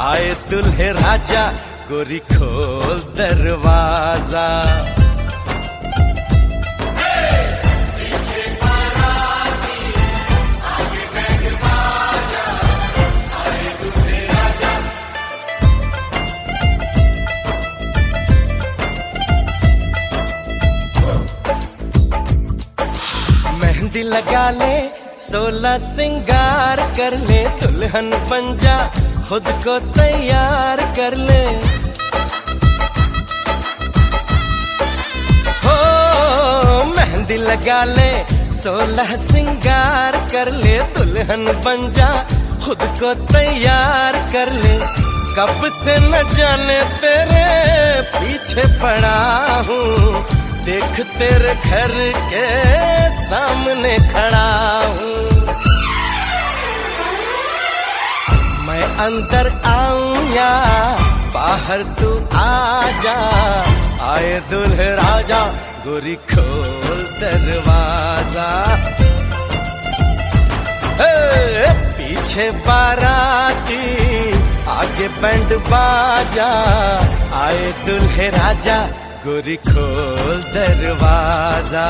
आए दुल्हे राजा गोरी खोल दरवाजा। मेहंदी लगा ले 16 सिंगार कर ले, दुल्हन बन जा खुद को तैयार कर ले। हो मेहंदी लगा ले 16 सिंगार कर ले, दुल्हन बन जा खुद को तैयार कर ले। कब से न जाने तेरे पीछे पड़ा हूँ, देख तेरे घर के सामने खड़ा हूँ। मैं अंदर आऊं या बाहर तू आ जा, आए दुल्हे राजा गोरी खोल दरवाजा। पीछे बाराती आगे बैंड बाजा, आए दुल्हे राजा गोरी खोल दरवाजा।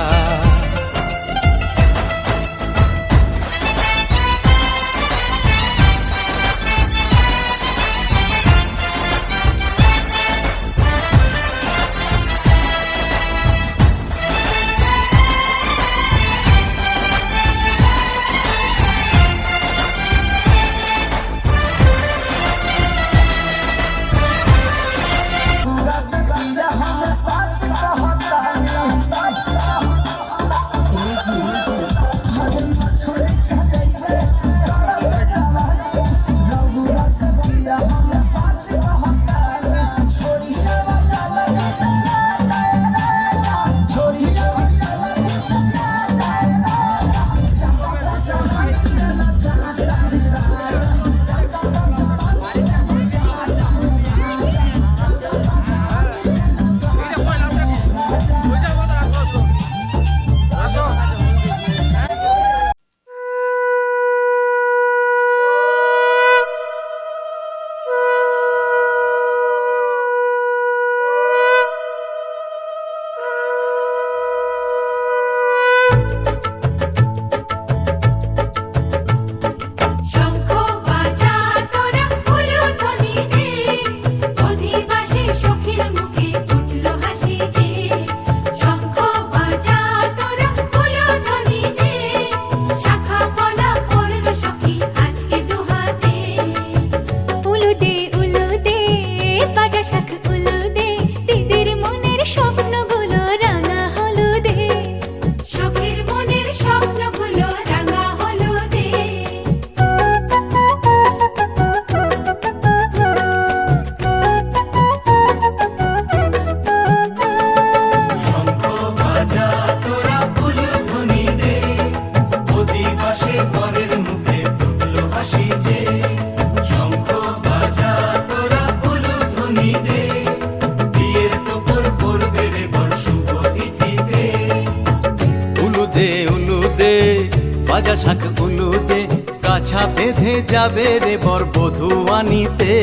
বাজা শাঁখ উলু দে, কাছা বেঁধে যাবে রে বর বধূ আনিতে।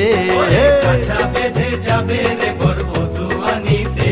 কাছা বেঁধে যাবে রে বর বধূ আনিতে।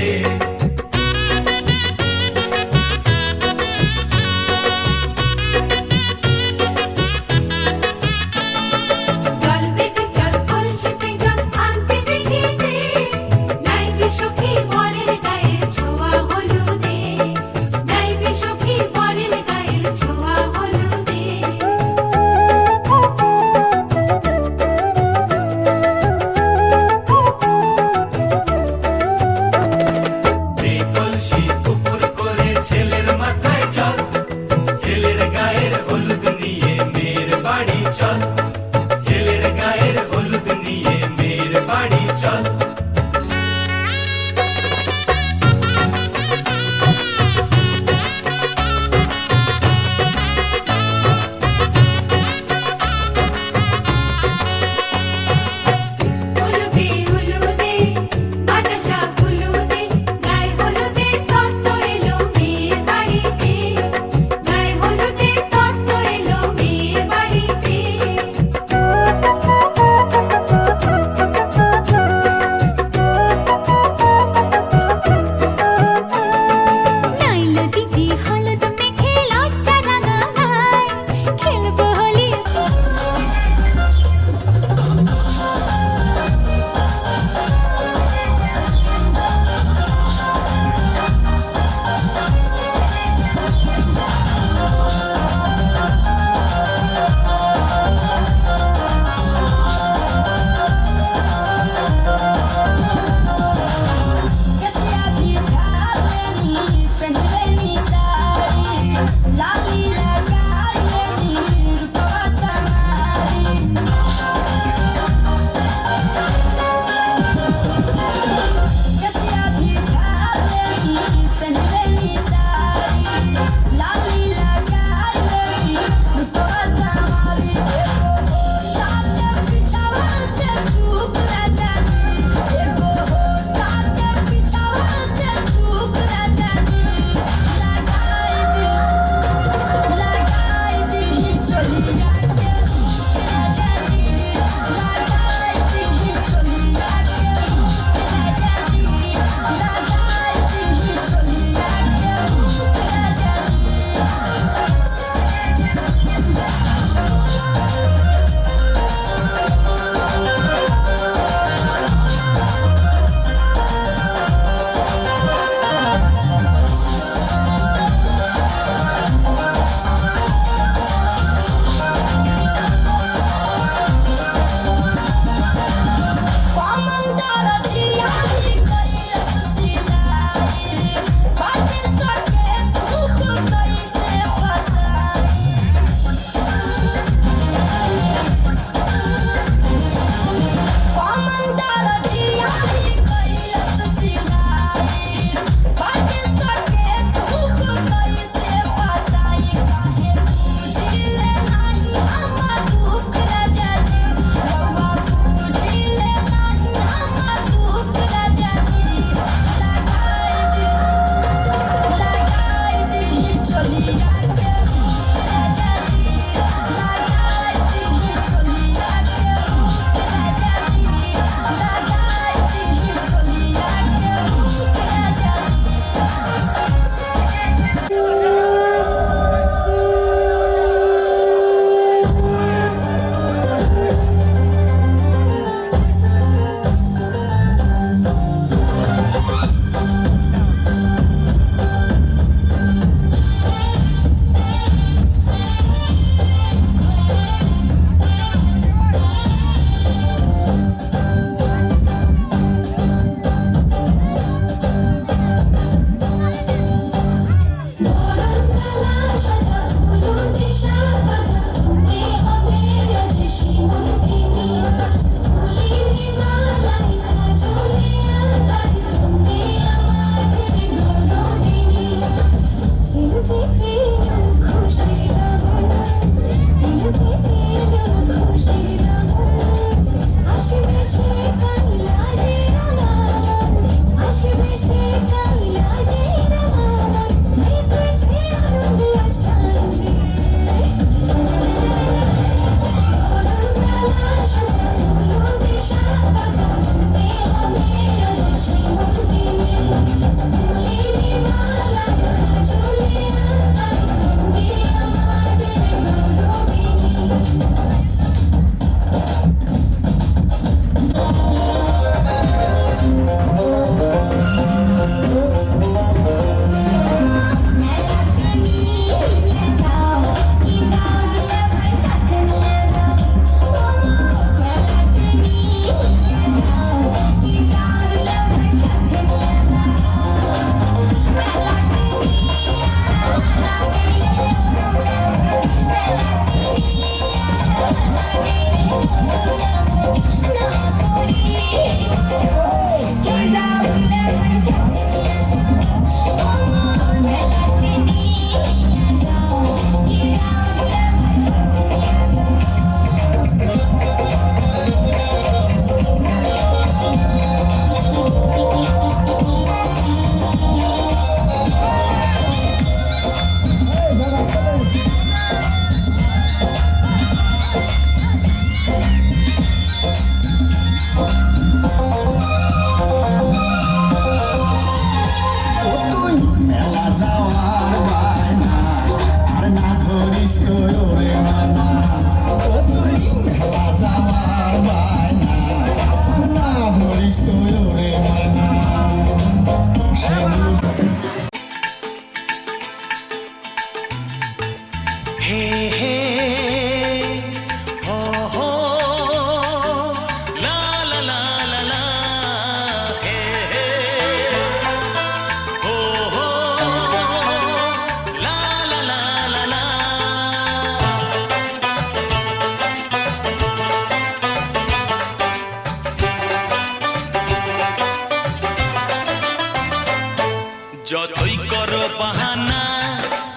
যতই করো বাহানা,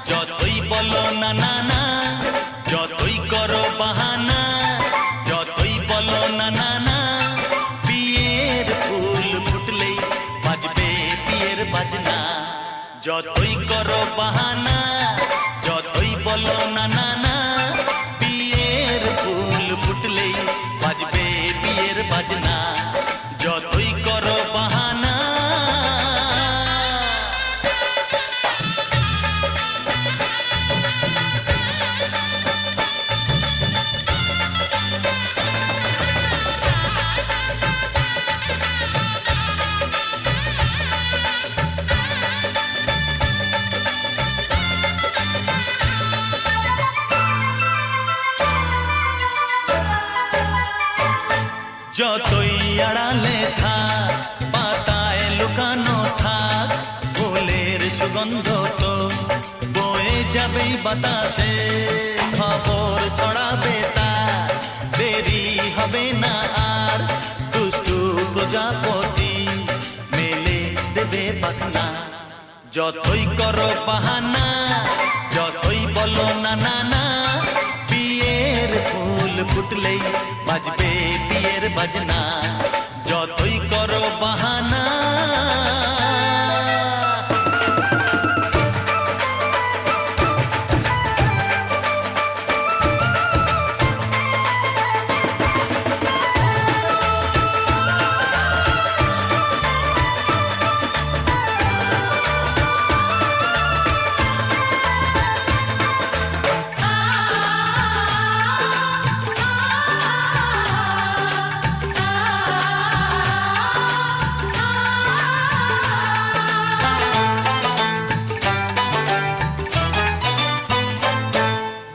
যতই বলো না না না, যতই করো বাহানা, যতই বলো না না না, বিয়ের ফুল ফুটলেই বাজবে বিয়ের বাজনা। যতই করো বাহানা, যতই বলো না না না, বিয়ের ফুল ফুটলেই বাজবে বিয়ের বাজনা। যতই করো বাহানা। যতই আড়ালে থাক, পাতায় লুকানো থাক, ফুলের সুগন্ধ তো বয়ে যাবেই বাতাসে। খবর ছড়াবে তার, দেরি হবে না আর, দুষ্টু প্রজাপতি মেলে দেবে পাখনা। যতই করো বাহানা, যতই বলো না না না, বিয়ের ফুল ফুটলেই বাজবে বিয়ের বাজনা। যতই করো বাহানা।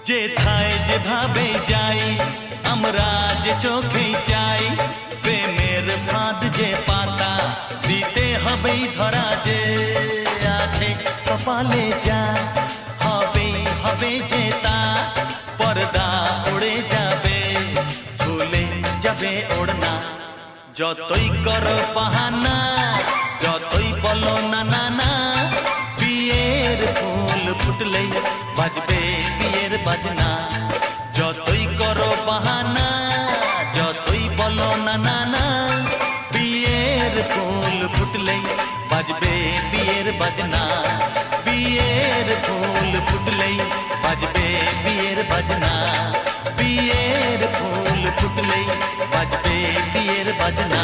যেথায় যেভাবে যাই আমরা যে চোখেই চাই, প্রেমের ফাঁদ যে পাতা দিতে হবেই ধরা। যে আছে কপালে যা হবেই হবে যে তা, পর্দা উড়ে যাবে ভুলে যাবে ওড়না। যতই করো বাহানা, যতই বলো না না না, বিয়ের ফুল ফুটলেই বাজবে বিয়ের বাজনা। যতই করো বাহানা, যতই বলো না না না, বিয়ের ফুল ফুটলেই বাজবে বিয়ের বাজনা। বিয়ের ফুল ফুটলেই বাজবে বিয়ের বাজনা। বিয়ের ফুল ফুটলেই বাজবে বিয়ের বাজনা।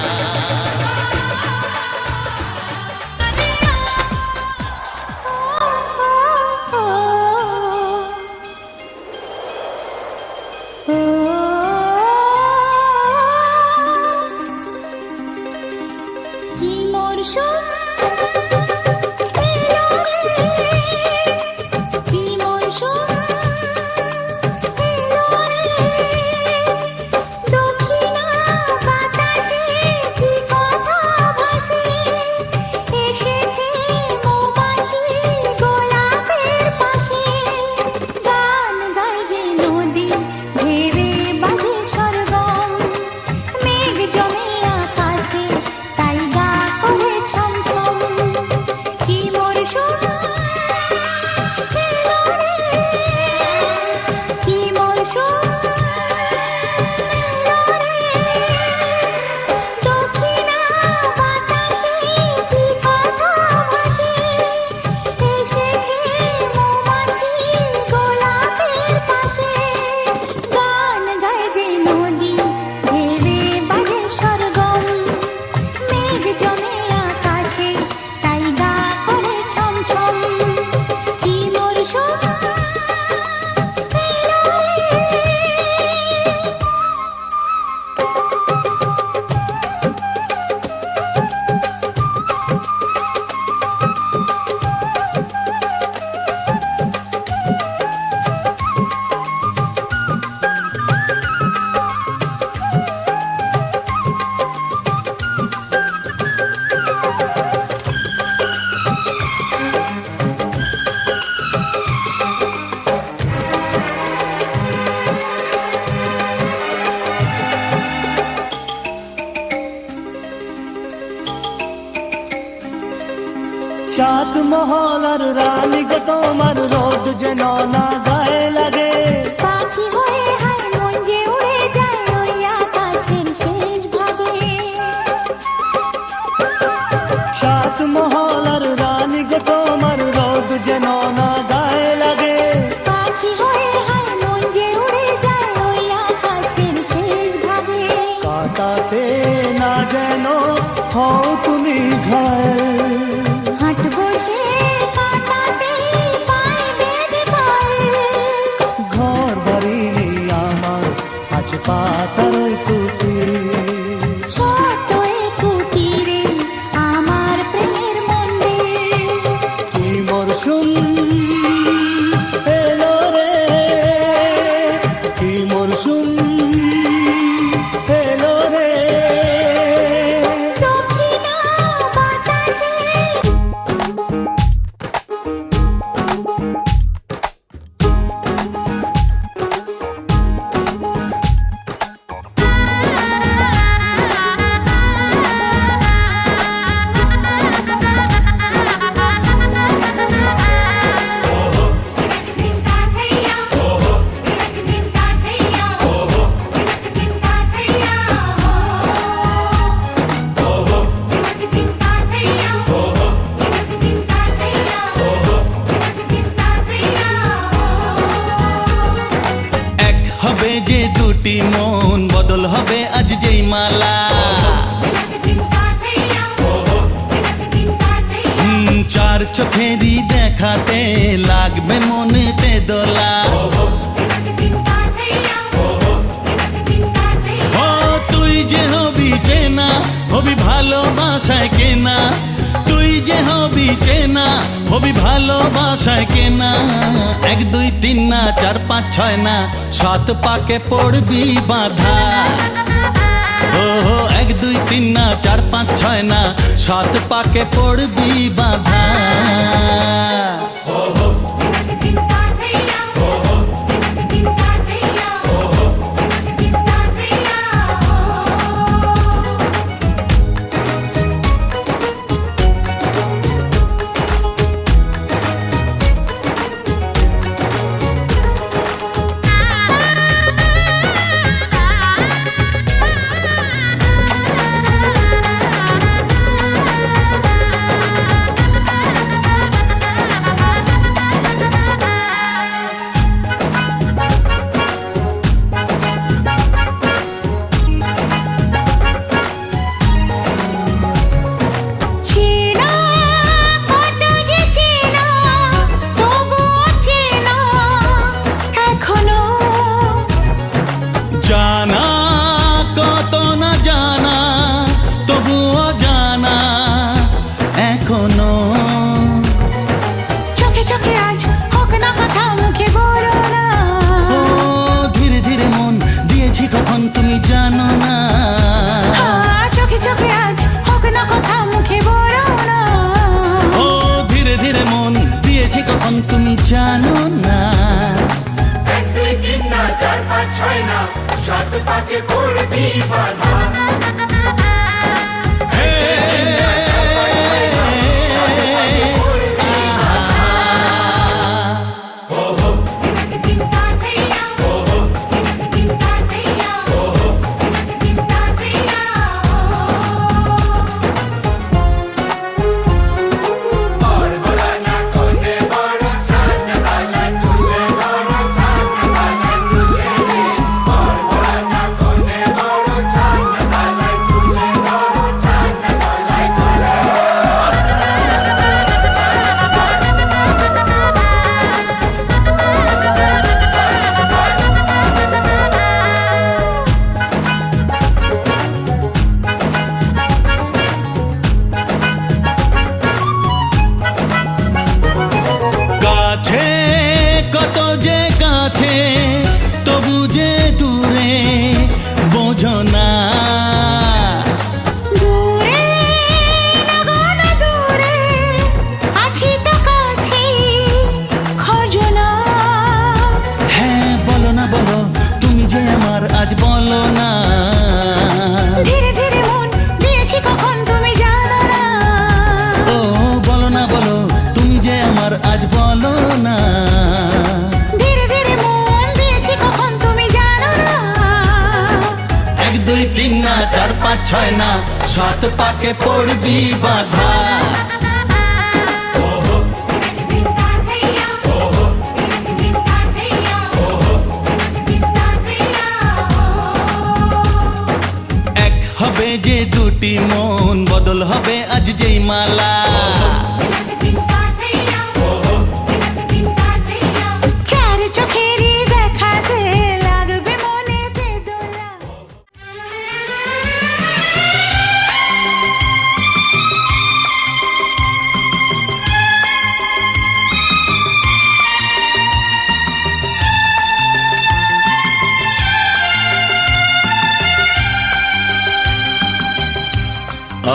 মেঘ জমে আকাশে, তাই গা করে ছমছম। সাত মহলার রানী গো তোমার রোদ যেন না গায়ে লাগে। পাখি হয়ে হায় মন যে উড়ে যায় ওই আকাশের শেষ ভাগে। সাত মহলার রানী গো তোমার রোদ যেন না গায়ে লাগে। পাখি হয়ে হায় মন যে উড়ে যায় ওই আকাশের শেষ ভাগে। কাটাতে না যেন হও তুমি ঘায়েল। হাঁটবো সে কাঁটাতেই পায়ে বেঁধে পায়ে। ঘর বাড়ি নেই আমার আজ পাতার ওই কুটিরে। ছোট্ট এ কুটিরে আমার প্রেমের মন্দির। কি মরশুম এলো রে, কি মরশুম এলো রে। দক্ষিণ বাতাসে এক হবে যে দুটি মন বদল হবে আজ যেই মালা। চার চোখেরই দেখাতে লাগবে মনেতে দোলা। ও তুই যে হবি চেনা হবি ভালোবাসায় কেনা। তুই যে হবি চেনা হবি ভালোবাসায় কেনা। এক দুই তিন না চার পাঁচ ছয় না সাত পাকে পড়বি বাঁধা। ও এক দুই তিন না চার পাঁচ ছয় না সাত পাকে পড়বি বাঁধা। চেনা কত যে চেনা তবুও চেনা এখনো। জানা কত না জানা তবুও জানা এখনো। চোখে চোখে আজ হোক না কথা মুখে বলো না। ও ধীরে ধীরে মন দিয়েছি কখন তুমি জানো না। চোখে চোখে আজ হোক না কথা মুখে বলো না। ও ধীরে ধীরে মন দিয়েছি কখন তুমি জানো না। এক দুই তিন না চার পাঁচ ছয় না সাত পাকে পড়বি বাঁধা। ছয় না, 7 পাকে পড়বি বাধা। এক হবে যে দুটি মন, বদল হবে আজ যেই মালা। চার চোখেরই দেখাতে লাগবে মনেতে দোলা।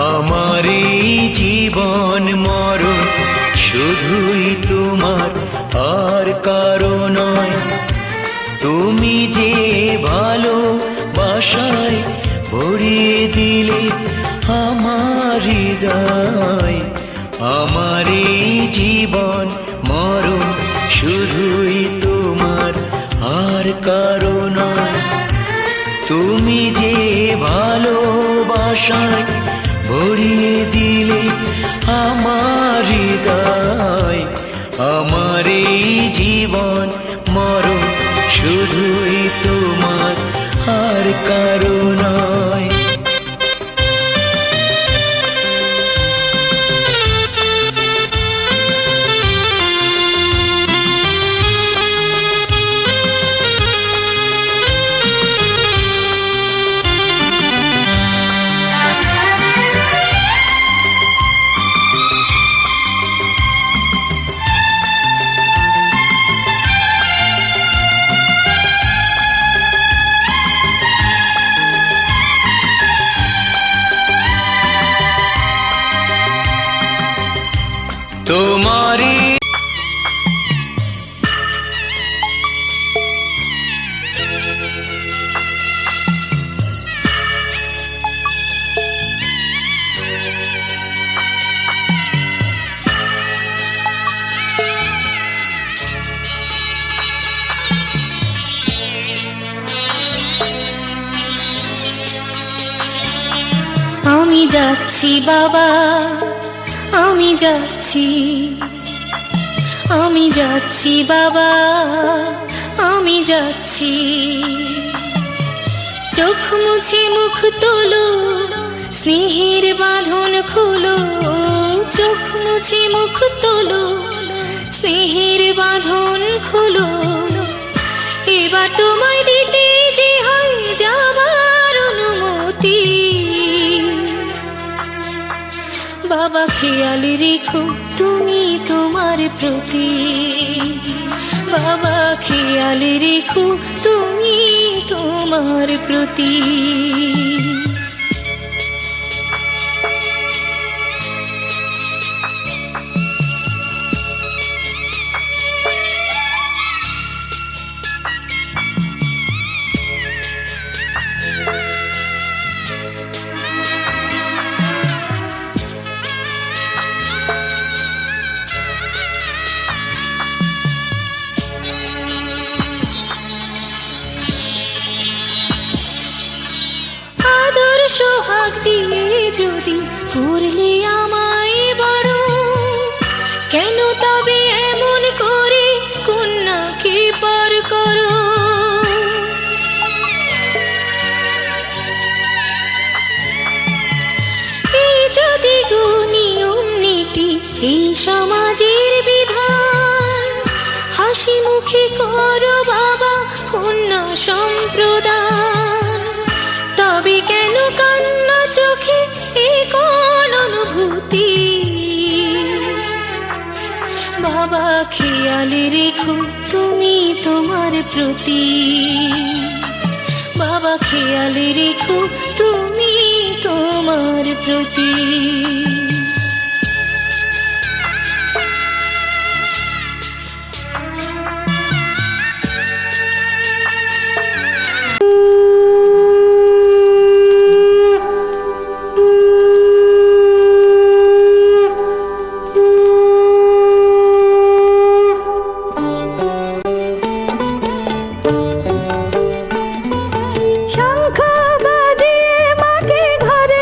আমার এই জীবন মরণ শুধুই তোমার, আর কারো নয়। তুমি যে ভালোবাসায় ভরিয়ে দিলে আমার হৃদয়। আমার এই জীবন মরণ শুধুই তোমার, আর কারো নয়। তুমি যে ভালোবাসায় ভরিয়ে দিলে আমার হৃদয়। আমার এই জীবন মরণ শুধুই তোমার, আর কারো নয়। তোমারই আমি যাচ্ছি বাবা, আমি যাচ্ছি, আমি যাচ্ছি বাবা, আমি যাচ্ছি। চোখ মুছে মুখ তোলো, স্নেহের বাঁধন খুলো। চোখ মুছে মুখ তোলো, স্নেহের বাঁধন খুলো। এবার তোমায় দিতে যে হয় যাবার অনুমতি। বাবা খেয়াল রেখো তুমি তোমার প্রতি। বাবা খেয়াল রেখো তুমি তোমার প্রতি। সোহাগ দিয়ে যদি করলে আমায় বড়, কেন তবে এমন করে কন্যাকে পার করো। এই যদি গো নিয়ম নীতি, এই সমাজের বিধান, হাসি মুখে করো বাবা কন্যা সম্প্রদান। তবে কেন কান্না চোখে এ কোন অনুভূতি। বাবা খেয়াল রেখো তুমি তোমার প্রতি। বাবা খেয়াল রেখো তুমি তোমার প্রতি। শঙ্খ বাজিয়ে মাকে ঘরে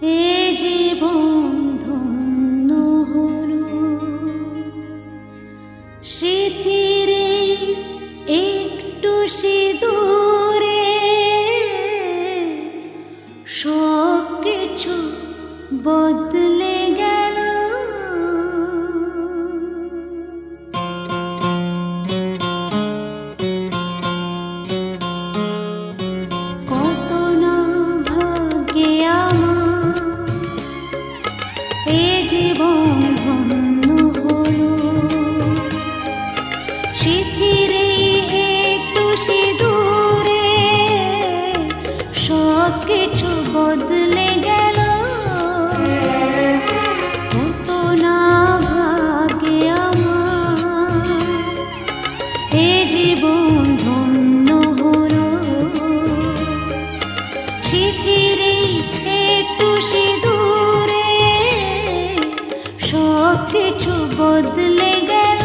এ জীবন ধন্য হলো স্মৃতির একটু সিঁদুরে সব কিছু বদলে গেল। কত না ভাগ্যে আমার এ জীবন ধন্য হলো স্মৃতির একটু সিঁদুরে সব কিছু বদলে গেল। কত না ভাগ্যে আমার এ জীবন ধন্য হলো স্মৃতির একটু সিঁদুরে সব কিছু বদলে গেল।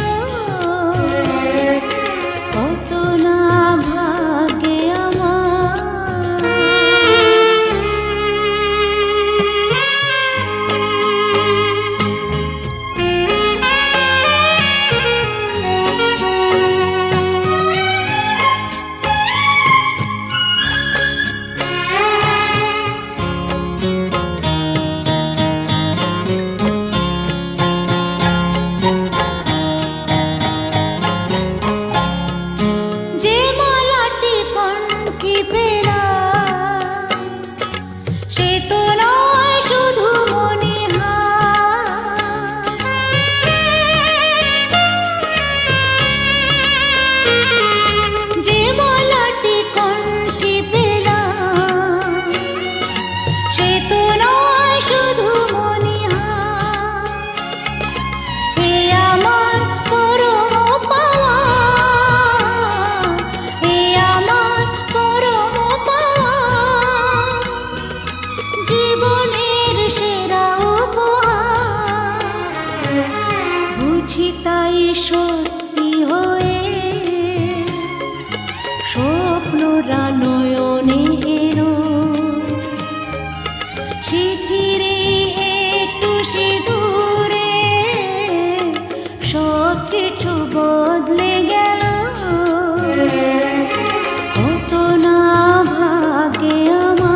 কত না ভাগ্যে যে মালাটি কণ্ঠে পেলাম সে তো নয় শুধু মনিহার। যে মালাটি কণ্ঠে পেলাম সে তো নয় শুধু মনিহার। এ আমার পরম পাওয়া, এ আমার পরম পাওয়া, জীবনের সেরা উপহার। বুঝি তাই সত্যি হয়ে স্বপ্নরা নয়নে এলো স্মৃতির একটু সিঁদুরে সব কিছু বদলে গেল। কত না ভাগ্যে আমার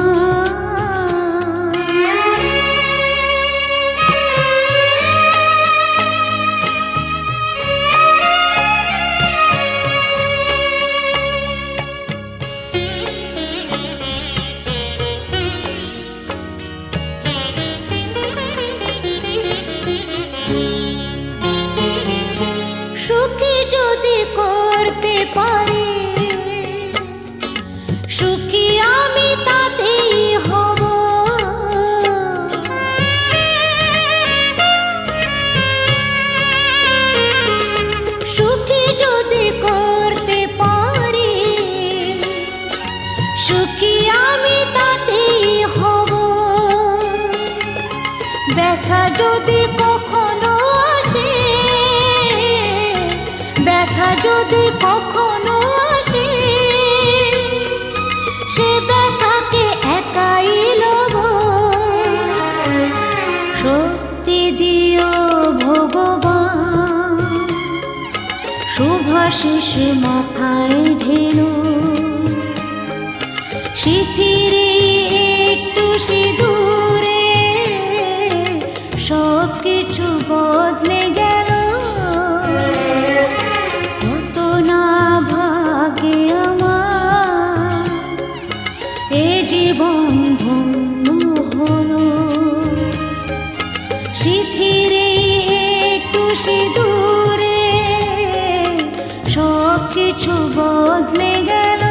সুখী যদি করতে পারি সুখী আমি তাতেই হব। সুখী যদি করতে পারি সুখী আমি তাতেই হব। ব্যথা যদি কখনো আসে, ব্যথা যদি কখনো আসে, সে ব্যথাকে একাই লব। শক্তি দিও ভগবান শুভাশিস মাথায় ঢেলো স্মৃতির একটু সিঁদুরে সব কিছু বদলে গেল। কত না ভাগ্যে আমার এ জীবন ধন্য হলো স্মৃতির একটু সিঁদুরে সব কিছু বদলে গেল।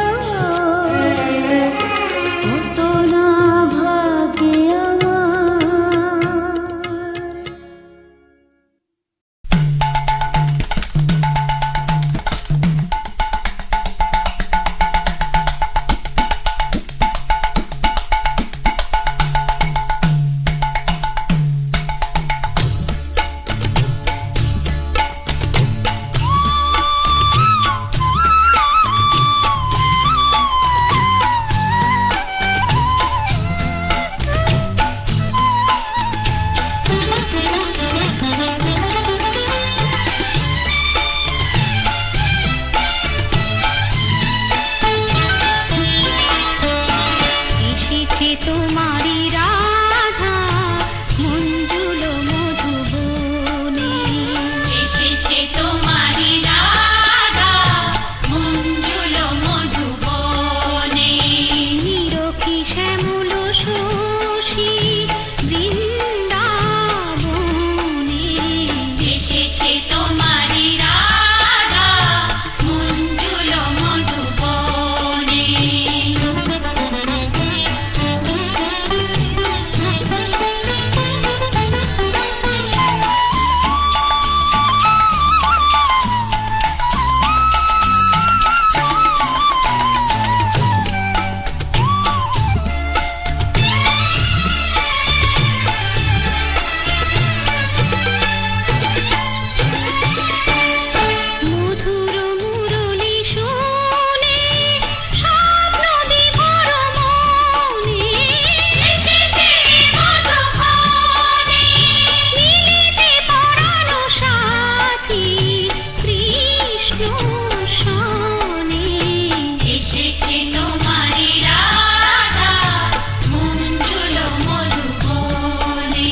কত না ভাগ্যে তোমারি রাধা মঞ্জুল মধুবনে এসেছে তোমারি রাধা মঞ্জুল মধুবনে নিরখি শ্যামল শশী বৃন্দাবনে এসেছে তোমারি রাধা মঞ্জুল মধুবনে মধুর মুরলি শুনে স্বপ্ন বিভোর মনে এসেছে মধুবনে মিলিতে পরাণ সাথী কৃষ্ণ সনে এসেছে তোমারি রাধা মঞ্জুল মধুবনে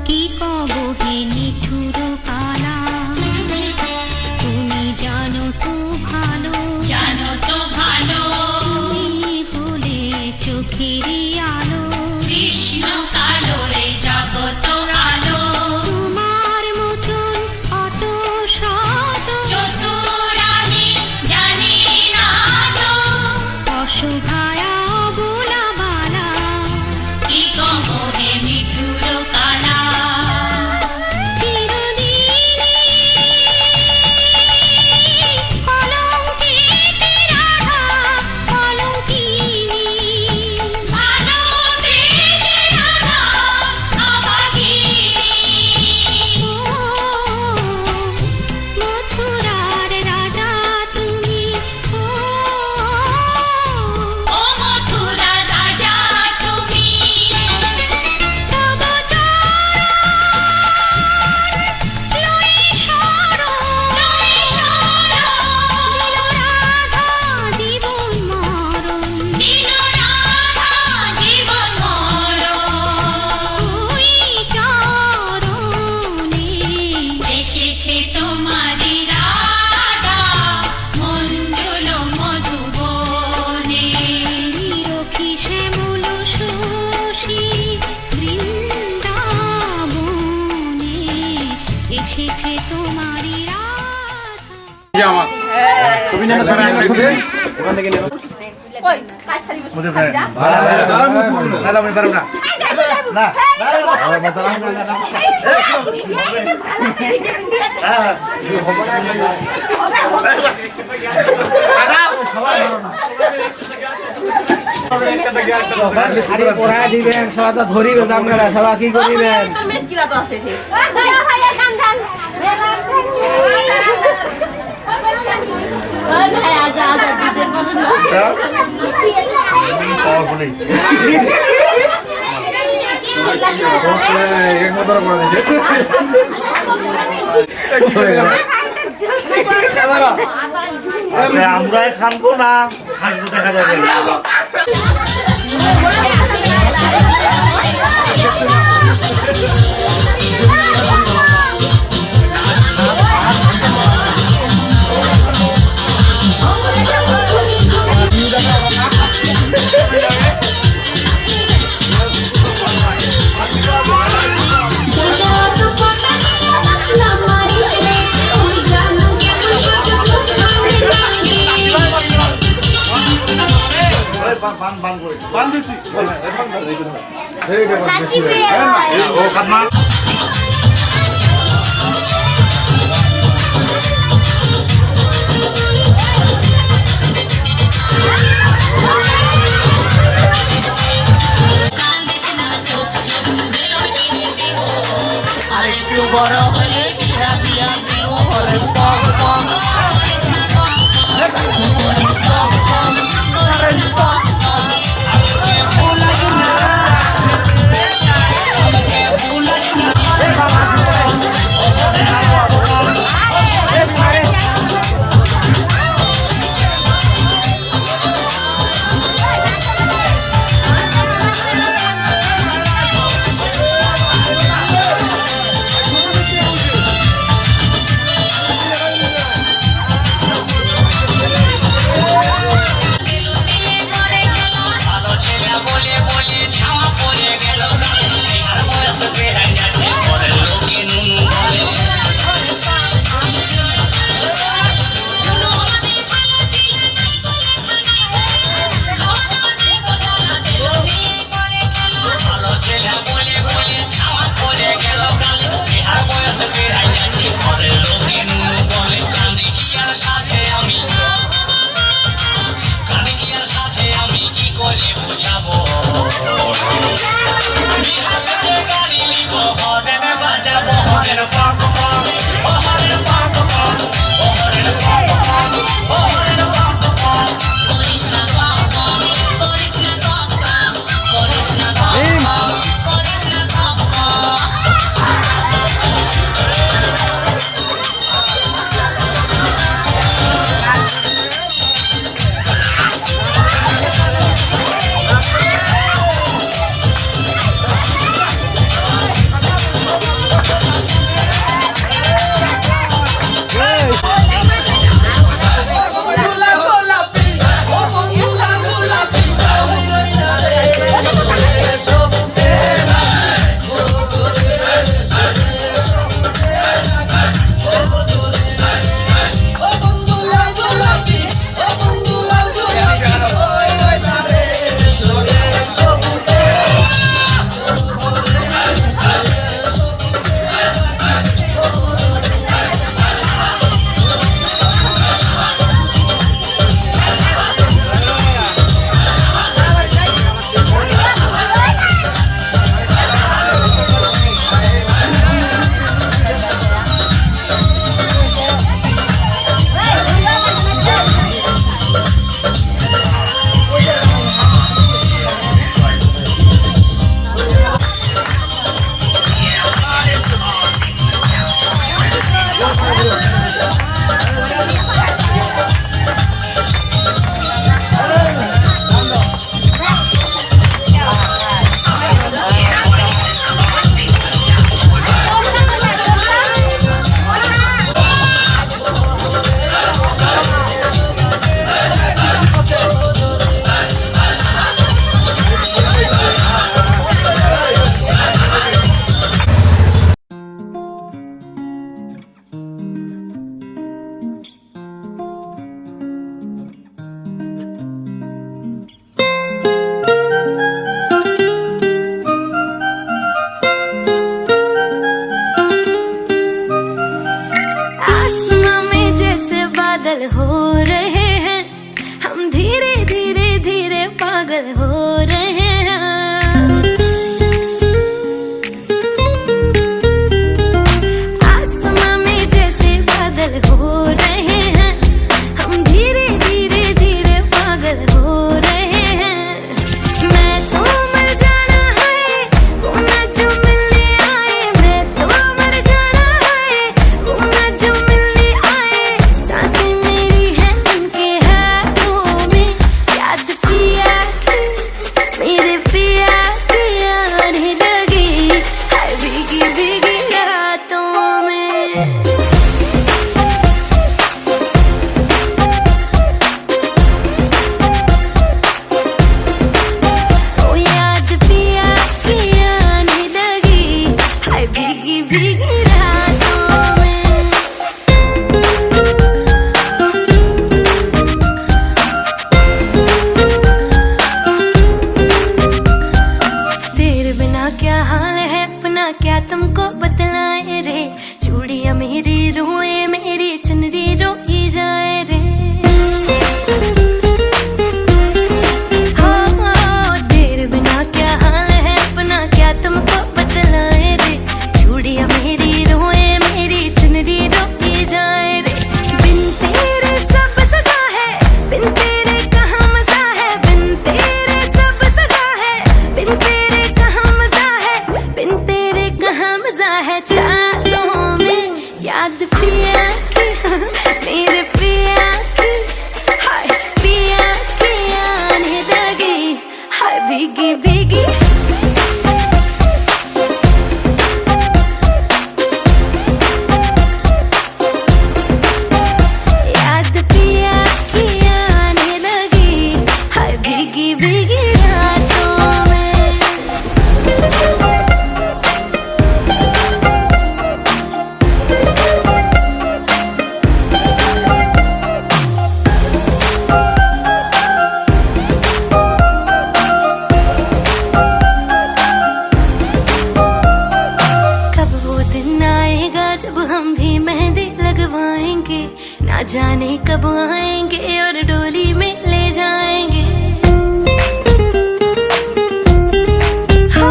কি কব হে নিঠুর কালা তুমি জানো তো ভালো তুমি ভুলে চোখেরই আলো কৃষ্ণ কালো এ জগত আলো তোমার মতন অত শত চতুর আমি জানি না তো অসহায়া বোলা বালা কি কব হে নিঠুর কালা চিরদিনই কলঙ্কিনী রাধা কলঙ্কিনী ভালোবেসে রাধা অভাগিনী ও মথুরার রাজা তুমি ও মথুরার রাজা তুমি তব লই শরণ দিল রাধা জীবন মরণ ওই চরণে এসেছে তোমারি রাধা মঞ্জুল মধুবনে নিরখি শ্যামল শশী বৃন্দাবনে এসেছে তোমারি রাধা দিবেন সবাই তো ধরি আপনারা সবাই কি করিবেন আমরা খানবো না হাসবো দেখা যাবে বড় হলে বিয়া দিয়া দিব করিস কম কম করিস না কম করিস কম কম করিস কম কম भीगी भीगी याद पिया की आने लगी हाय भीगी भीगी रातों में कब वो दिन आएगा जब हम भी मेहंदी लगवाएंगे ना जाने कब आएंगे और डोली में ले जाएंगे हो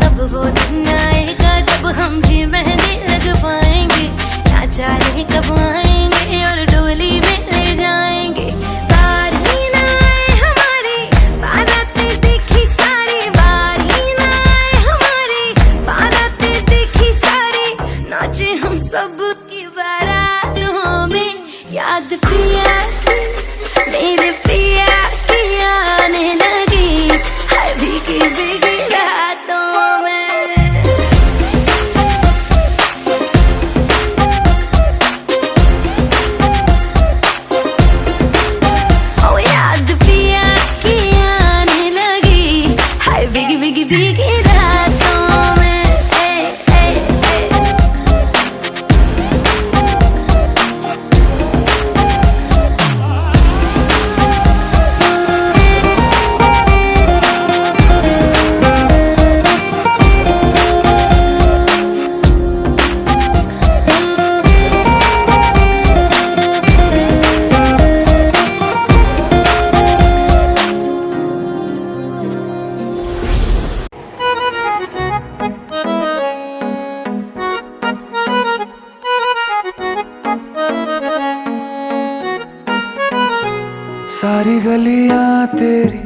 कब वो दिन आएगा जब हम भी मेहंदी लगवाएंगे ना जाने कब आएंगे और डोली में ले जाएंगे बारी ना आए हमारी बारातें देखी सारी बारी ना आए हमारी बारातें देखी सारी नाचे हम सब की बारातों में याद पिया की मेरे पिया की आने लगी हाय भीगी भीगी रातों में ओ याद पिया की आने लगी हाय भीगी भीगी भीगी रातों में ए, ए, ए। सारी गलियां तेरी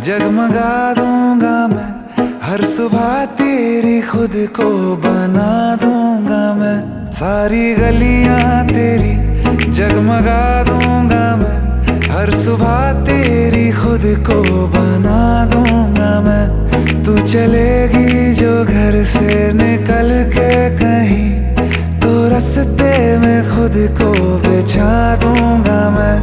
जगमगा दूंगा मैं हर सुबह तेरी खुद को बना दूंगा मैं सारी गलियां तेरी जगमगा दूंगा मैं हर सुबह तेरी खुद को बना दूंगा मैं तू चलेगी जो घर से निकल के कहीं तो रास्ते में खुद को बिछा दूंगा मैं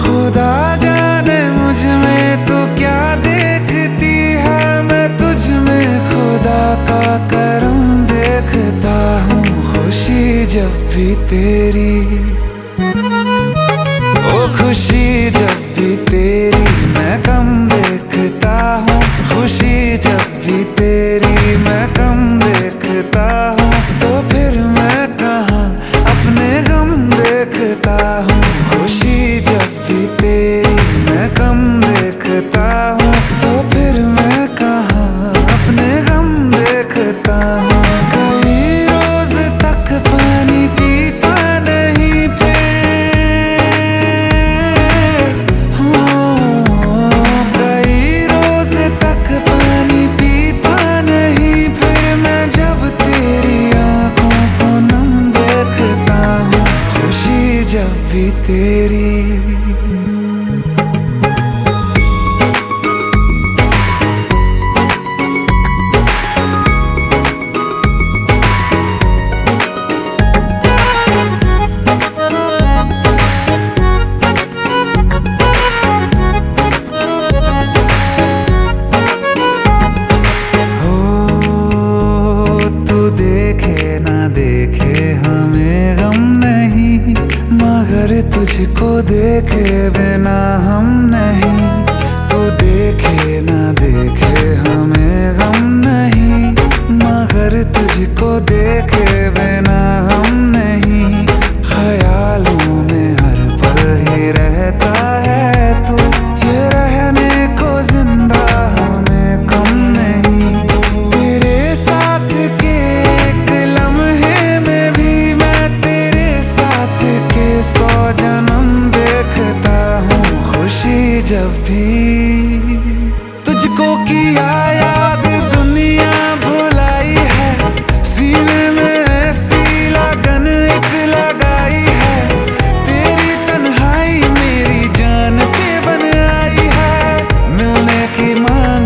खुदा जाने मुझ में तू क्या देखती है मैं तुझ में खुदा का करम देखता हूँ खुशी जब भी तेरी ओ खुशी जब भी तेरी मैं कम देखता हूँ खुशी जब भी तेरी मैं कम देखता हूँ तो फिर मैं कहाँ अपने गम देखता हूँ खुशी जब भी तेरी मैं कम देखता हूँ तो फिर मैं कहाँ अपने गम देखता हूँ कई रोज तक पानी पीता नहीं फिर कई रोज तक पानी पीता नहीं फिर मैं जब तेरी आंखों को नम देखता हूँ खुशी जब भी तेरी तुझको देखे बिना हम नहीं तू देखे ना देखे हमें गम नहीं मगर तुझको देखे बिना हम नहीं ख्यालों में हर पल ही रहता है तू ये रहने को जिंदा हमें कम नहीं तेरे साथ के एक लम्हे में भी मैं तेरे साथ के 100 जन्म देखता हूँ खुशी जब भी तुझको किया याद दुनिया भुलाई है सीने में ऐसी लगन एक लगाई है तेरी तन्हाई मेरी जान के बन आई है मिलने की मां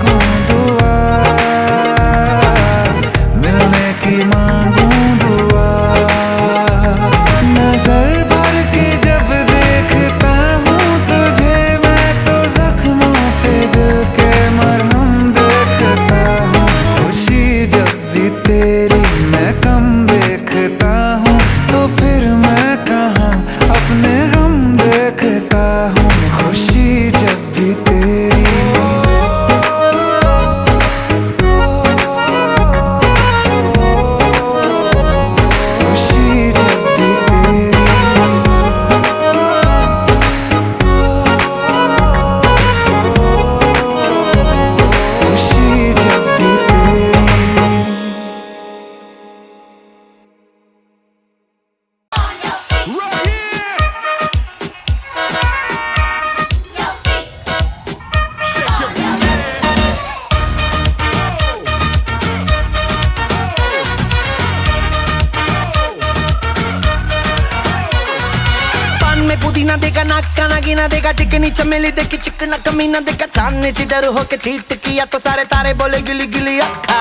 गिना देखा नाका ना गिना देखा चिकनी चमेली देखी चिकना कमीना देखा चांदनी चिटर होके चीट किया तो सारे तारे बोले गिली गिली अक्खा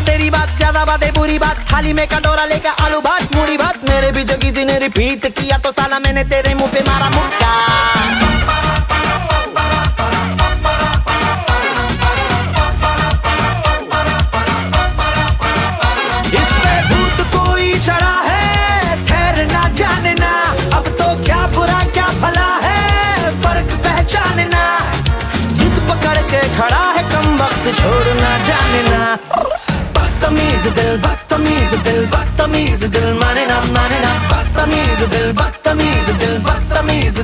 तेरी बात ज्यादा बातें बुरी बात थाली में कटोरा लेकर आलू भात मूड़ी भात मेरे भी जो किसी ने रिपीट किया तो साला मैंने तेरे मुंह पे मारा मुक्का इस पे भूत कोई चढ़ा है ठहरना जानना अब तो क्या बुरा क्या भला है फर्क पहचानना जिद पकड़ के खड़ा है कम वक्त छोड़ना जानना बदतमीज दिल माने ना बदतमीज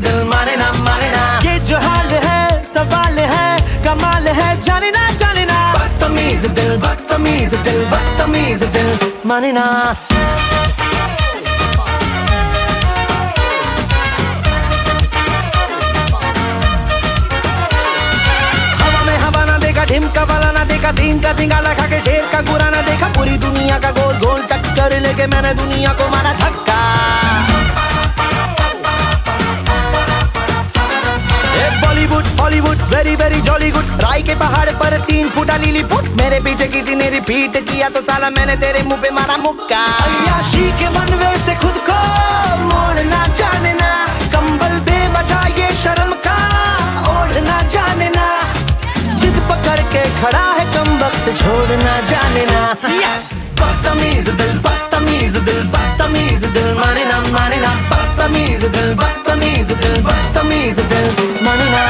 दिल माने ना ये जो हाल है सवाल है कमाल है जाने ना बदतमीज दिल माने ना ढिमका वाला ना देखा सीन का सिंगाला खा के शेर का गुरा ना देखा पूरी दुनिया का गोल गोल चक्कर लेके मैंने दुनिया को मारा धक्का Bollywood Hollywood very very jolly good राय के पहाड़ पर 3 फुटा लीली फुट मेरे पीछे किसी ने रिपीट किया तो साला मैंने तेरे मुंह पे मारा मुक्का अय्याशी के मनवे से खुद को मोड़ना जानना कंबल बेवजह ये शर्म का ओढ़ना जानना पकड़ के खड़ा है कम वक्त छोड़ना जानना बदतमीज दिल माने ना बदतमीज दिल माने ना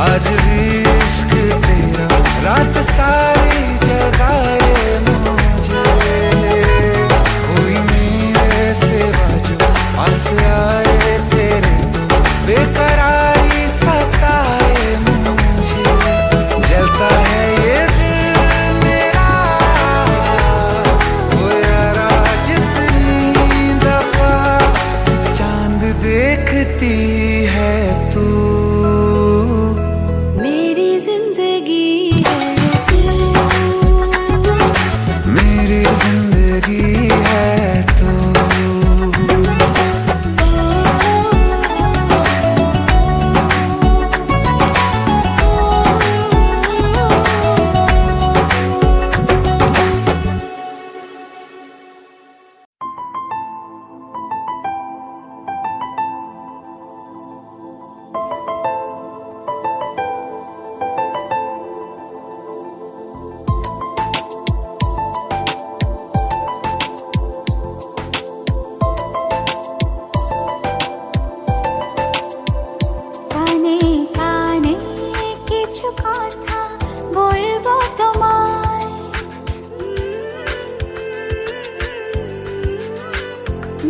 आज भी इश्क तेरा रात सा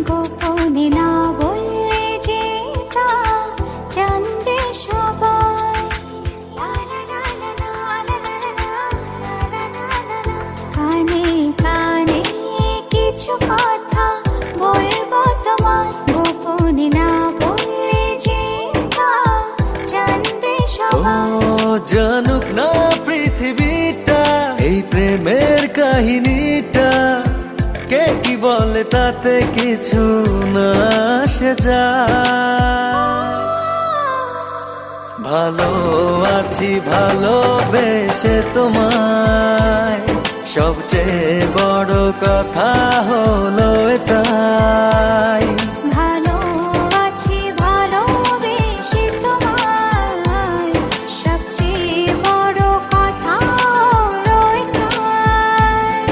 গোপনে না বললে যে তা জানবে সবাই। লা লা লা লা লা লা লা লা লা লা লা লা। কানে কানে কিছু কথা বলবো তোমার, গোপনে না বললে যে তা জানবে সবাই। ও জানুক না পৃথিবীটা এই প্রেমের কাহিনীটা, কে কি বলে তাতে কিছু না আসে যায়। ভালো আছি ভালোবেসে তোমায়, সবচেয়ে বড় কথা হলো এটাই। ভালো আছি ভালোবেসে তোমায়, সবচেয়ে বড় কথা হলো এটাই।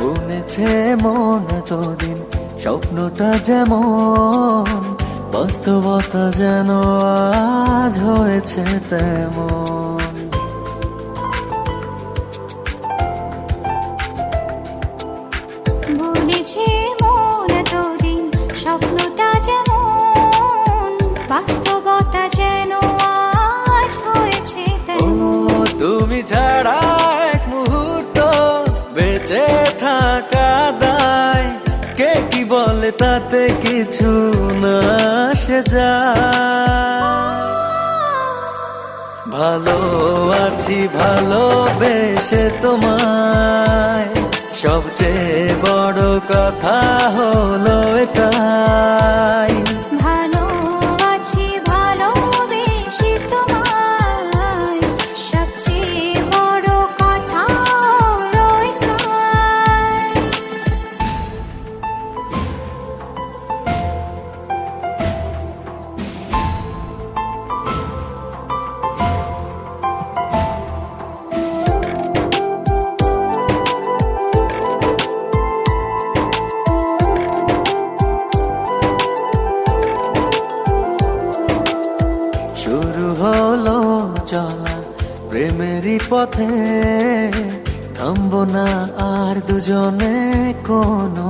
বুনেছে মন এতদিন স্বপ্নটা যেমন, বাস্তবতা যেন আজ হয়েছে তেমন। বলেছে মন এতদিন স্বপ্নটা যেমন, বাস্তবতা যেন আজ হয়েছে ও তেমন। তুমি ছাড়া এক মুহূর্ত বেঁচে থাকা দায়, কে কি বলে তাতে কিছু না আসে যায়। ভালো আছি ভালোবেসে তোমায়, সবচেয়ে বড় কথা হলো এটাই। ভালো আছি ভালোবেসে তোমায়, সবচেয়ে বড় কথা হলো এটাই। শুরু হলো চলা প্রেমেরই পথে, থামবো না আর দুজনে কোনো